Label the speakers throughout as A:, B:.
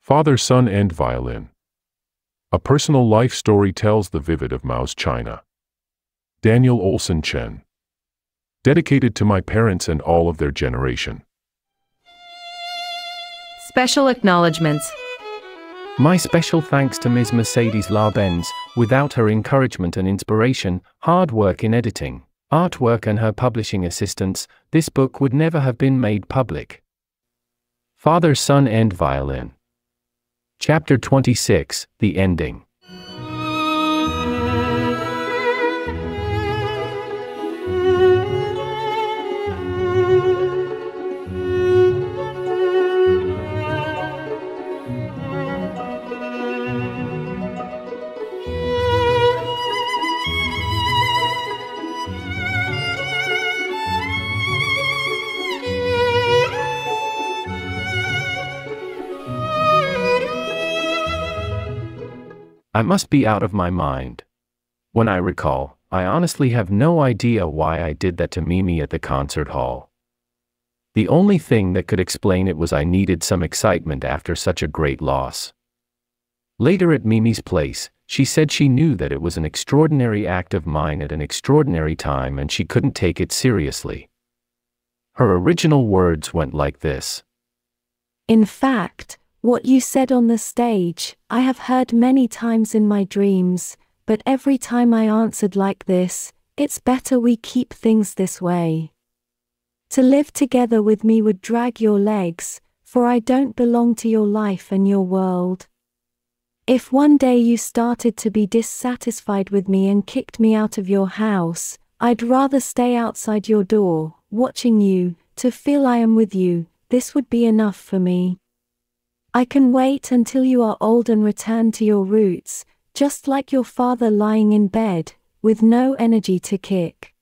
A: Father, Son, and Violin. A personal life story tells the vivid of Mao's China. Daniel Olson Chen. Dedicated to my parents and all of their generation.
B: Special acknowledgements.
C: My special thanks to Ms. Mercedes Larbenz. Without her encouragement and inspiration, hard work in editing, artwork and her publishing assistance, this book would never have been made public. Father, Son, and Violin. Chapter 26, The Ending. I must be out of my mind. When I recall, I honestly have no idea why I did that to Mimi at the concert hall. The only thing that could explain it was I needed some excitement after such a great loss. Later at Mimi's place, she said she knew that it was an extraordinary act of mine at an extraordinary time and she couldn't take it seriously. Her original words went like this.
D: In fact, what you said on the stage, I have heard many times in my dreams, but every time I answered like this, it's better we keep things this way. To live together with me would drag your legs, for I don't belong to your life and your world. If one day you started to be dissatisfied with me and kicked me out of your house, I'd rather stay outside your door, watching you, to feel I am with you. This would be enough for me. I can wait until you are old and return to your roots, just like your father lying in bed, with no energy to kick.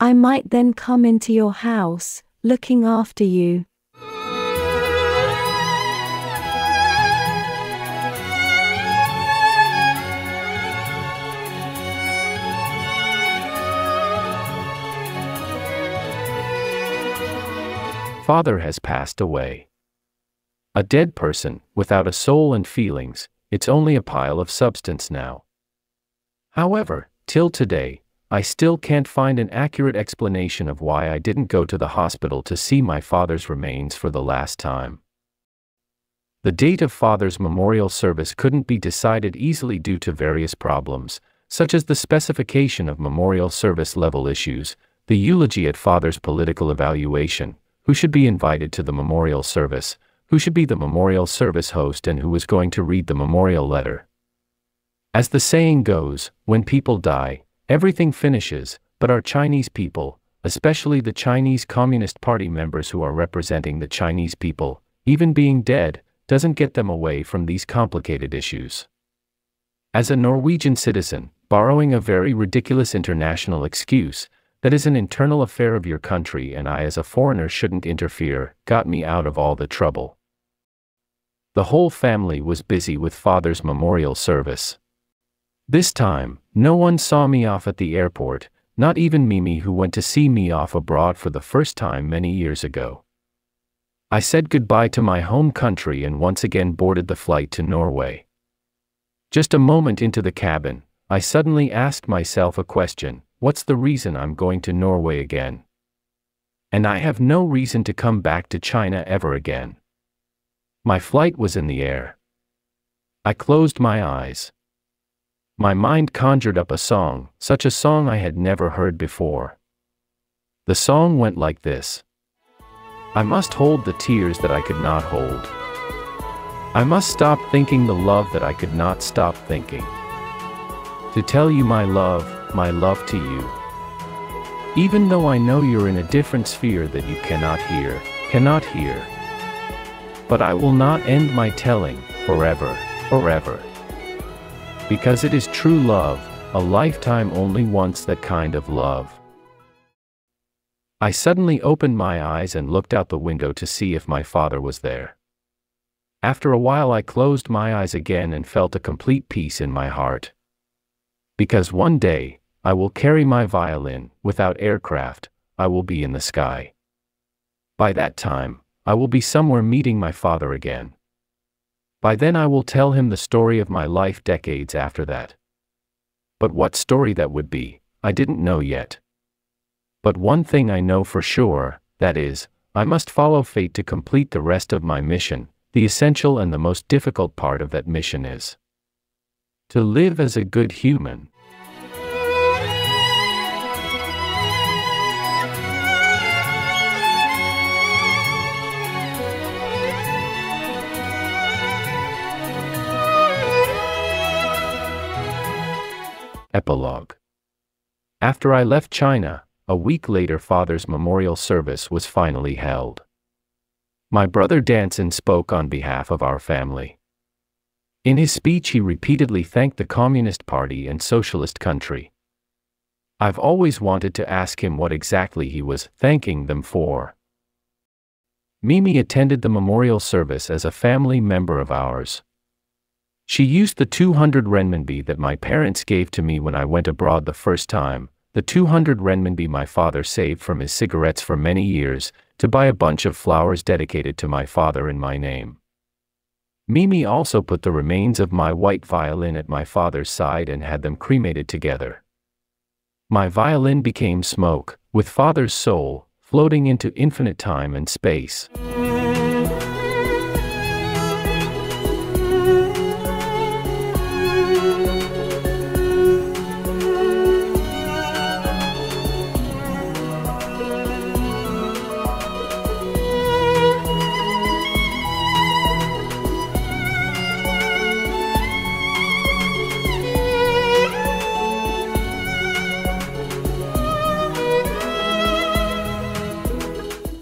D: I might then come into your house, looking after you.
C: Father has passed away. A dead person, without a soul and feelings, it's only a pile of substance now. However, till today, I still can't find an accurate explanation of why I didn't go to the hospital to see my father's remains for the last time. The date of Father's memorial service couldn't be decided easily due to various problems, such as the specification of memorial service level issues, the eulogy at Father's political evaluation, who should be invited to the memorial service, who should be the memorial service host and who was going to read the memorial letter. As the saying goes, when people die, everything finishes, but our Chinese people, especially the Chinese Communist Party members who are representing the Chinese people, even being dead, doesn't get them away from these complicated issues. As a Norwegian citizen, borrowing a very ridiculous international excuse, that is an internal affair of your country and I as a foreigner shouldn't interfere, got me out of all the trouble. The whole family was busy with Father's memorial service. This time, no one saw me off at the airport, not even Mimi who went to see me off abroad for the first time many years ago. I said goodbye to my home country and once again boarded the flight to Norway. Just a moment into the cabin, I suddenly asked myself a question: what's the reason I'm going to Norway again? And I have no reason to come back to China ever again. My flight was in the air. I closed my eyes. My mind conjured up a song, such a song I had never heard before. The song went like this. I must hold the tears that I could not hold. I must stop thinking the love that I could not stop thinking. To tell you my love to you. Even though I know you're in a different sphere that you cannot hear. But I will not end my telling, forever. Because it is true love, a lifetime only once that kind of love. I suddenly opened my eyes and looked out the window to see if my father was there. After a while I closed my eyes again and felt a complete peace in my heart. Because one day, I will carry my violin. Without aircraft, I will be in the sky. By that time, I will be somewhere meeting my father again. By then I will tell him the story of my life decades after that. But what story that would be, I didn't know yet. But one thing I know for sure, that is, I must follow fate to complete the rest of my mission. The essential and the most difficult part of that mission is to live as a good human. Epilogue. After I left China, a week later Father's memorial service was finally held. My brother Danson spoke on behalf of our family. In his speech he repeatedly thanked the Communist Party and socialist country. I've always wanted to ask him what exactly he was thanking them for. Mimi attended the memorial service as a family member of ours. She used the 200 renminbi that my parents gave to me when I went abroad the first time, the 200 renminbi my father saved from his cigarettes for many years, to buy a bunch of flowers dedicated to my father in my name. Mimi also put the remains of my white violin at my father's side and had them cremated together. My violin became smoke, with father's soul, floating into infinite time and space.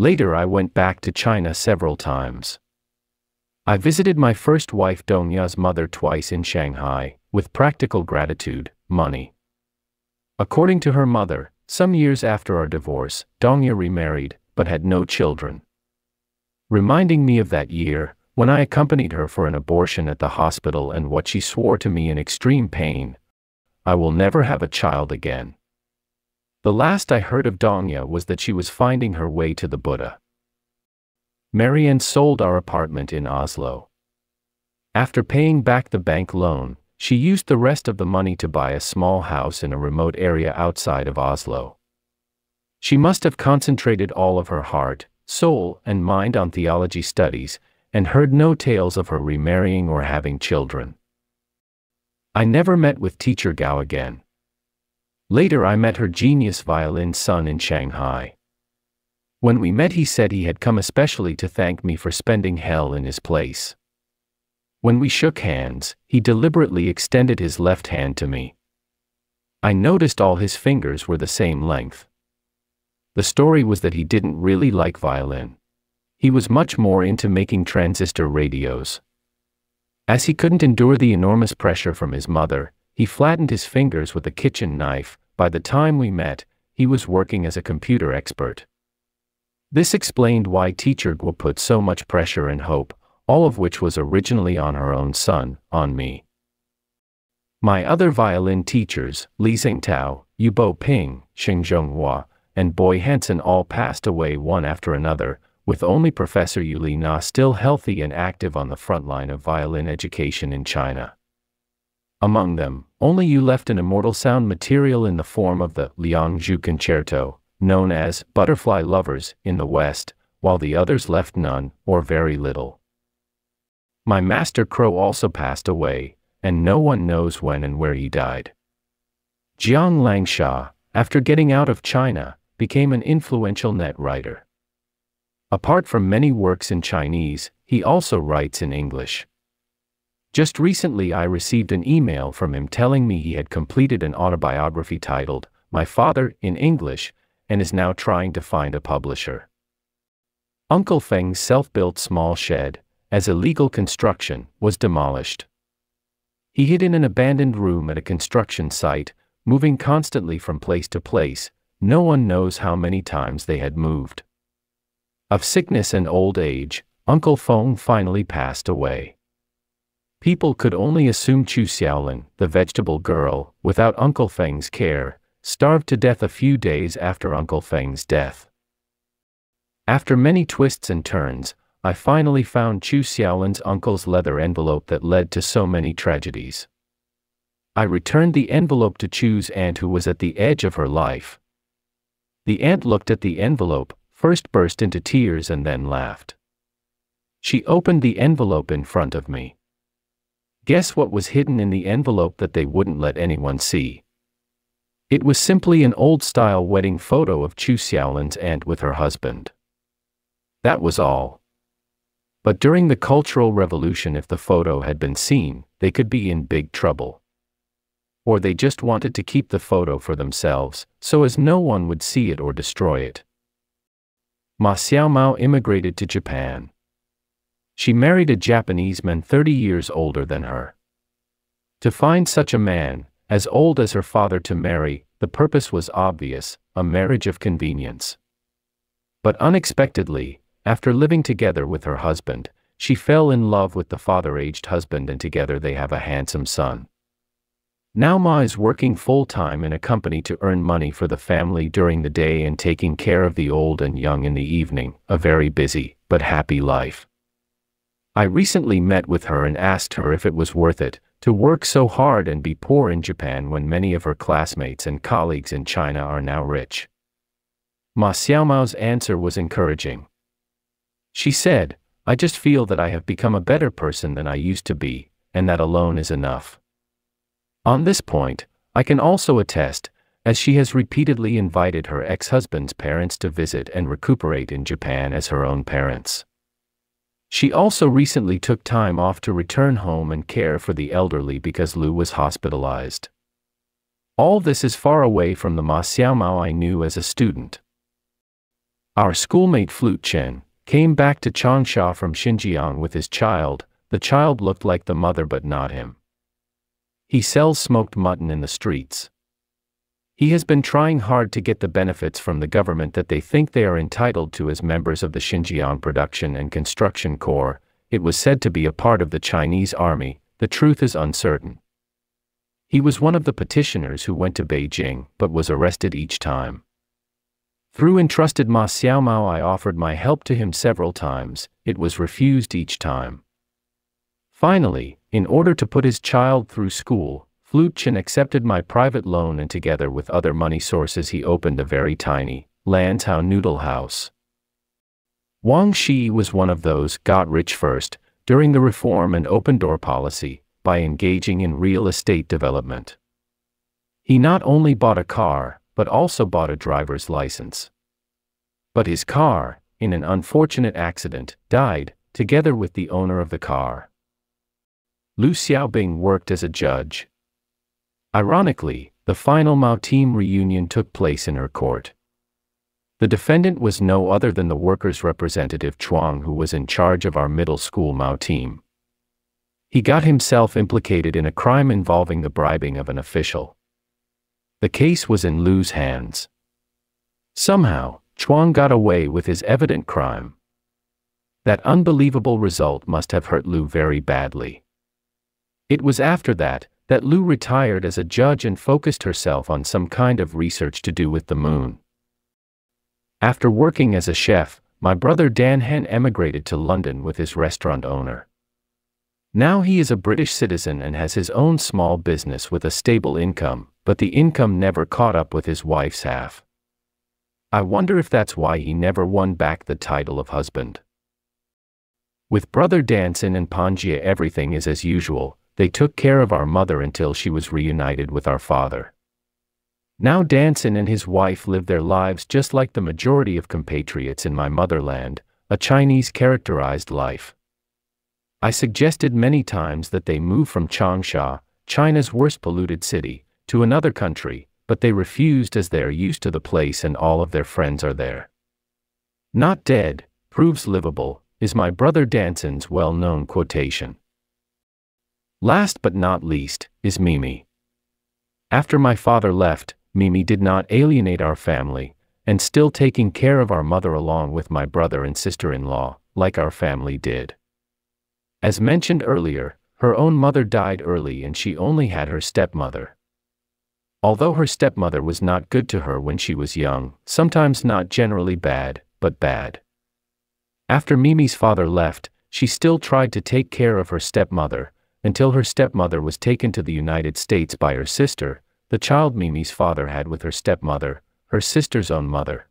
C: Later I went back to China several times. I visited my first wife Donya's mother twice in Shanghai, with practical gratitude, money. According to her mother, some years after our divorce, Donya remarried, but had no children. Reminding me of that year, when I accompanied her for an abortion at the hospital and what she swore to me in extreme pain, I will never have a child again. The last I heard of Donya was that she was finding her way to the Buddha. Marianne sold our apartment in Oslo. After paying back the bank loan, she used the rest of the money to buy a small house in a remote area outside of Oslo. She must have concentrated all of her heart, soul, and mind on theology studies, and heard no tales of her remarrying or having children. I never met with teacher Gao again. Later I met her genius violin son in Shanghai. When we met he said he had come especially to thank me for spending hell in his place. When we shook hands, he deliberately extended his left hand to me. I noticed all his fingers were the same length. The story was that he didn't really like violin. He was much more into making transistor radios. As he couldn't endure the enormous pressure from his mother, he flattened his fingers with a kitchen knife. By the time we met, he was working as a computer expert. This explained why teacher Guo put so much pressure and hope, all of which was originally on her own son, on me. My other violin teachers, Li Xingtao, Yu Bo Ping, Xing Zhonghua, and Boy Hansen all passed away one after another, with only Professor Yu Li Na still healthy and active on the front line of violin education in China. Among them, only Yu left an immortal sound material in the form of the Liangzhu Concerto, known as Butterfly Lovers in the West, while the others left none, or very little. My master Crow also passed away, and no one knows when and where he died. Jiang Langsha, after getting out of China, became an influential net writer. Apart from many works in Chinese, he also writes in English. Just recently I received an email from him telling me he had completed an autobiography titled, My Father, in English, and is now trying to find a publisher. Uncle Feng's self-built small shed, as a legal construction, was demolished. He hid in an abandoned room at a construction site, moving constantly from place to place. No one knows how many times they had moved. Of sickness and old age, Uncle Feng finally passed away. People could only assume Chu Xiaolin, the vegetable girl, without Uncle Feng's care, starved to death a few days after Uncle Feng's death. After many twists and turns, I finally found Chu Xiaolin's uncle's leather envelope that led to so many tragedies. I returned the envelope to Chu's aunt, who was at the edge of her life. The aunt looked at the envelope, first burst into tears and then laughed. She opened the envelope in front of me. Guess what was hidden in the envelope that they wouldn't let anyone see? It was simply an old-style wedding photo of Chu Xiaolin's aunt with her husband. That was all. But during the Cultural Revolution, if the photo had been seen, they could be in big trouble. Or they just wanted to keep the photo for themselves, so as no one would see it or destroy it. Ma Xiaomao immigrated to Japan. She married a Japanese man 30 years older than her. To find such a man, as old as her father, to marry, the purpose was obvious, a marriage of convenience. But unexpectedly, after living together with her husband, she fell in love with the father-aged husband, and together they have a handsome son. Now Ma is working full-time in a company to earn money for the family during the day and taking care of the old and young in the evening, a very busy, but happy life. I recently met with her and asked her if it was worth it to work so hard and be poor in Japan when many of her classmates and colleagues in China are now rich. Ma Xiaomao's answer was encouraging. She said, "I just feel that I have become a better person than I used to be, and that alone is enough." On this point, I can also attest, as she has repeatedly invited her ex-husband's parents to visit and recuperate in Japan as her own parents. She also recently took time off to return home and care for the elderly because Lu was hospitalized. All this is far away from the Ma Xiaomao I knew as a student. Our schoolmate Flute Chen came back to Changsha from Xinjiang with his child. The child looked like the mother but not him. He sells smoked mutton in the streets. He has been trying hard to get the benefits from the government that they think they are entitled to as members of the Xinjiang Production and Construction Corps. It was said to be a part of the Chinese army. The truth is uncertain. He was one of the petitioners who went to Beijing but was arrested each time. Through entrusted Ma Xiaomao, I offered my help to him several times. It was refused each time. Finally, in order to put his child through school, Flute Chen accepted my private loan, and together with other money sources he opened a very tiny, Lanzhou noodle house. Wang Shi was one of those got rich first, during the reform and open-door policy, by engaging in real estate development. He not only bought a car, but also bought a driver's license. But his car, in an unfortunate accident, died, together with the owner of the car. Lu Xiaobing worked as a judge. Ironically, the final Mao team reunion took place in her court. The defendant was no other than the workers' representative Chuang, who was in charge of our middle school Mao team. He got himself implicated in a crime involving the bribing of an official. The case was in Lu's hands. Somehow, Chuang got away with his evident crime. That unbelievable result must have hurt Lu very badly. It was after that Lu retired as a judge and focused herself on some kind of research to do with the moon. After working as a chef, my brother Dan Han emigrated to London with his restaurant owner. Now he is a British citizen and has his own small business with a stable income, but the income never caught up with his wife's half. I wonder if that's why he never won back the title of husband. With brother Danson and Panjia, everything is as usual. They took care of our mother until she was reunited with our father. Now Danson and his wife live their lives just like the majority of compatriots in my motherland, a Chinese-characterized life. I suggested many times that they move from Changsha, China's worst polluted city, to another country, but they refused as they are used to the place and all of their friends are there. "Not dead, proves livable," is my brother Danson's well-known quotation. Last but not least, is Mimi. After my father left, Mimi did not alienate our family, and still taking care of our mother along with my brother and sister-in-law, like our family did. As mentioned earlier, her own mother died early and she only had her stepmother. Although her stepmother was not good to her when she was young, sometimes not generally bad, but bad. After Mimi's father left, she still tried to take care of her stepmother, until her stepmother was taken to the United States by her sister, the child Mimi's father had with her stepmother, her sister's own mother.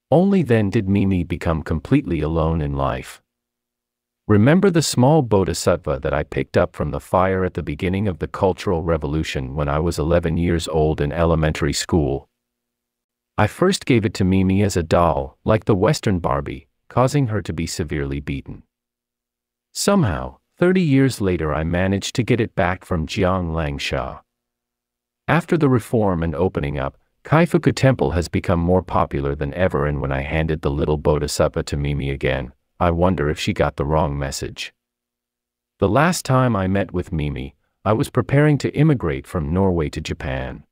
C: Only then did Mimi become completely alone in life. Remember the small bodhisattva that I picked up from the fire at the beginning of the Cultural Revolution when I was 11 years old in elementary school? I first gave it to Mimi as a doll, like the Western Barbie, causing her to be severely beaten. Somehow, 30 years later I managed to get it back from Jiang Langsha. After the reform and opening up, Kaifuku Temple has become more popular than ever, and when I handed the little bodhisattva to Mimi again, I wonder if she got the wrong message. The last time I met with Mimi, I was preparing to immigrate from Norway to Japan.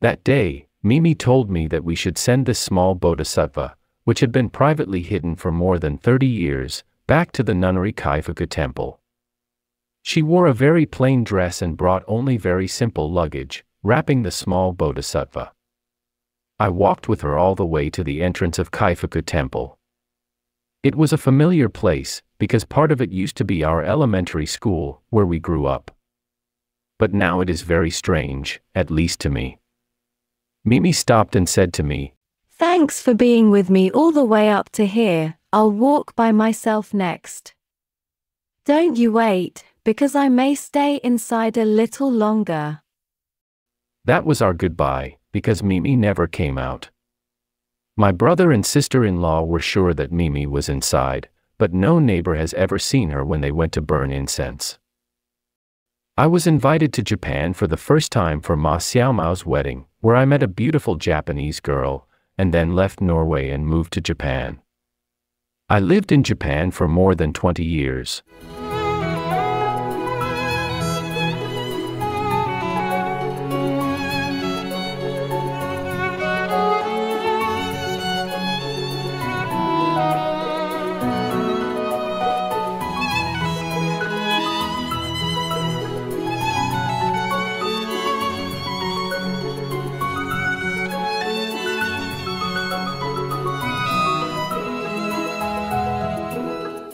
C: That day, Mimi told me that we should send this small bodhisattva, which had been privately hidden for more than 30 years, back to the nunnery Kaifuku Temple. She wore a very plain dress and brought only very simple luggage, wrapping the small bodhisattva. I walked with her all the way to the entrance of Kaifuku Temple. It was a familiar place, because part of it used to be our elementary school, where we grew up. But now it is very strange, at least to me. Mimi stopped and said to me,
D: "Thanks for being with me all the way up to here. I'll walk by myself next. Don't you wait, because I may stay inside a little longer."
C: That was our goodbye, because Mimi never came out. My brother and sister-in-law were sure that Mimi was inside, but no neighbor has ever seen her when they went to burn incense. I was invited to Japan for the first time for Ma Xiaomao's wedding, where I met a beautiful Japanese girl, and then left Norway and moved to Japan. I lived in Japan for more than 20 years.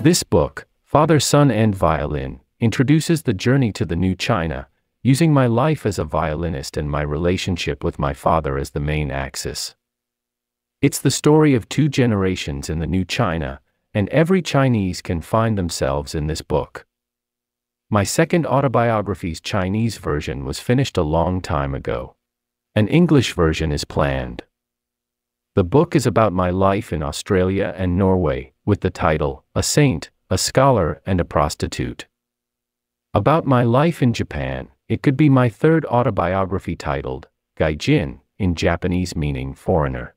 C: This book, Father, Son and Violin, introduces the journey to the new China, using my life as a violinist and my relationship with my father as the main axis. It's the story of 2 generations in the new China, and every Chinese can find themselves in this book. My second autobiography's Chinese version was finished a long time ago. An English version is planned. The book is about my life in Australia and Norway, with the title, A Saint, a Scholar and a Prostitute. About my life in Japan, it could be my third autobiography titled, Gaijin, in Japanese meaning foreigner.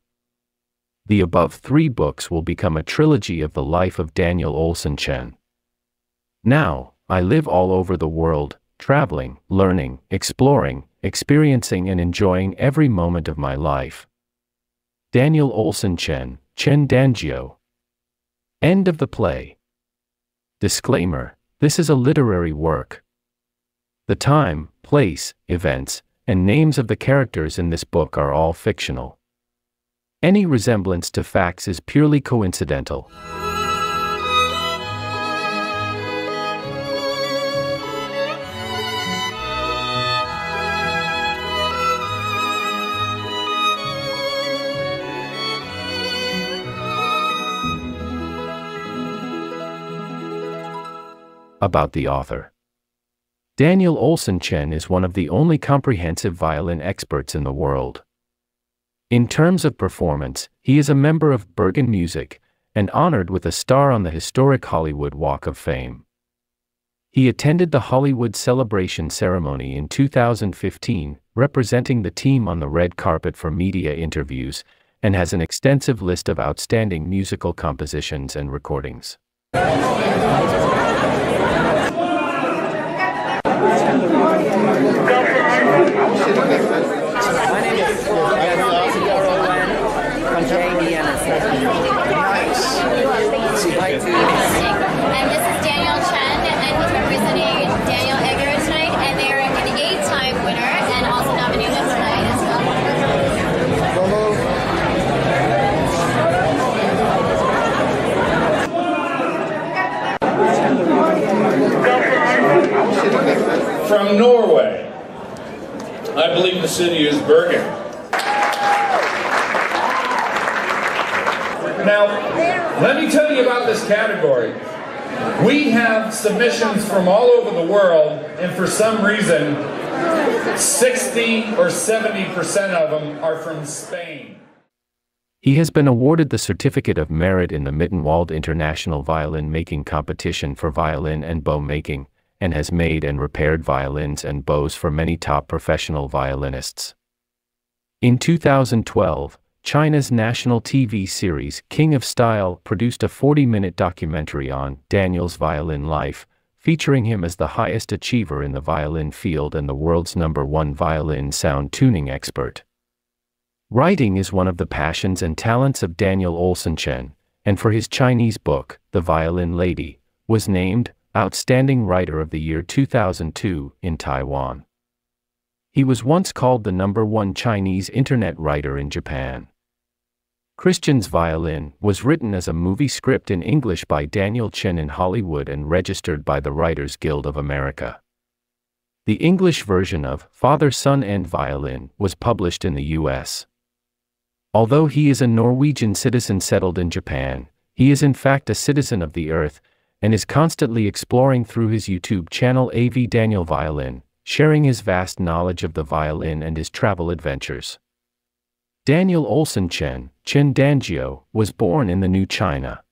C: The above 3 books will become a trilogy of the life of Daniel Olson Chen. Now, I live all over the world, traveling, learning, exploring, experiencing and enjoying every moment of my life. Daniel Olson Chen, Chen Danjiu. End of the play. Disclaimer: this is a literary work. The time, place, events, and names of the characters in this book are all fictional. Any resemblance to facts is purely coincidental. About the author. Daniel Olson Chen is one of the only comprehensive violin experts in the world. In terms of performance, he is a member of Bergen Music, and honored with a star on the historic Hollywood Walk of Fame. He attended the Hollywood Celebration ceremony in 2015, representing the team on the red carpet for media interviews, and has an extensive list of outstanding musical compositions and recordings.
E: And this is Daniel Chen, and he's representing Daniel Egger tonight, and they are an 8-time winner. and also nominated tonight as well.
F: From Norway, I believe the city is Bergen. Now, let me tell you about this category. We have submissions from all over the world, and for some reason, 60 or 70% of them are from Spain.
C: He has been awarded the Certificate of Merit in the Mittenwald International Violin Making Competition for violin and bow making, and has made and repaired violins and bows for many top professional violinists. In 2012, China's national TV series King of Style produced a 40-minute documentary on Daniel's violin life, featuring him as the highest achiever in the violin field and the world's #1 violin sound tuning expert. Writing is one of the passions and talents of Daniel Olsen Chen, and for his Chinese book, The Violin Lady, was named Outstanding Writer of the Year 2002 in Taiwan. He was once called the #1 Chinese internet writer in Japan. Christian's Violin was written as a movie script in English by Daniel Chen in Hollywood and registered by the Writers Guild of America. The English version of Father, Son and Violin was published in the U.S. Although he is a Norwegian citizen settled in Japan, he is in fact a citizen of the earth, and is constantly exploring through his YouTube channel AV Daniel Violin, sharing his vast knowledge of the violin and his travel adventures. Daniel Olsen Chen, Chen Danjiu, was born in the New China.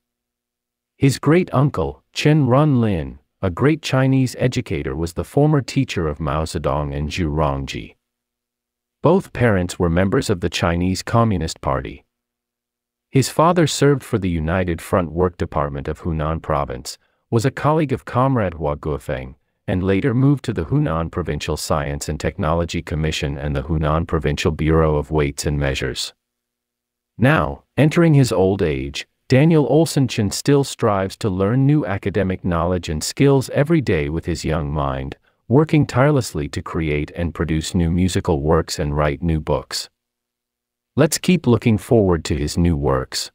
C: His great-uncle, Chen Runlin, a great Chinese educator, was the former teacher of Mao Zedong and Zhu Rongji. Both parents were members of the Chinese Communist Party. His father served for the United Front Work Department of Hunan Province, was a colleague of Comrade Hua Guofeng, and later moved to the Hunan Provincial Science and Technology Commission and the Hunan Provincial Bureau of Weights and Measures. Now, entering his old age, Daniel Olsen Chen still strives to learn new academic knowledge and skills every day with his young mind, working tirelessly to create and produce new musical works and write new books. Let's keep looking forward to his new works.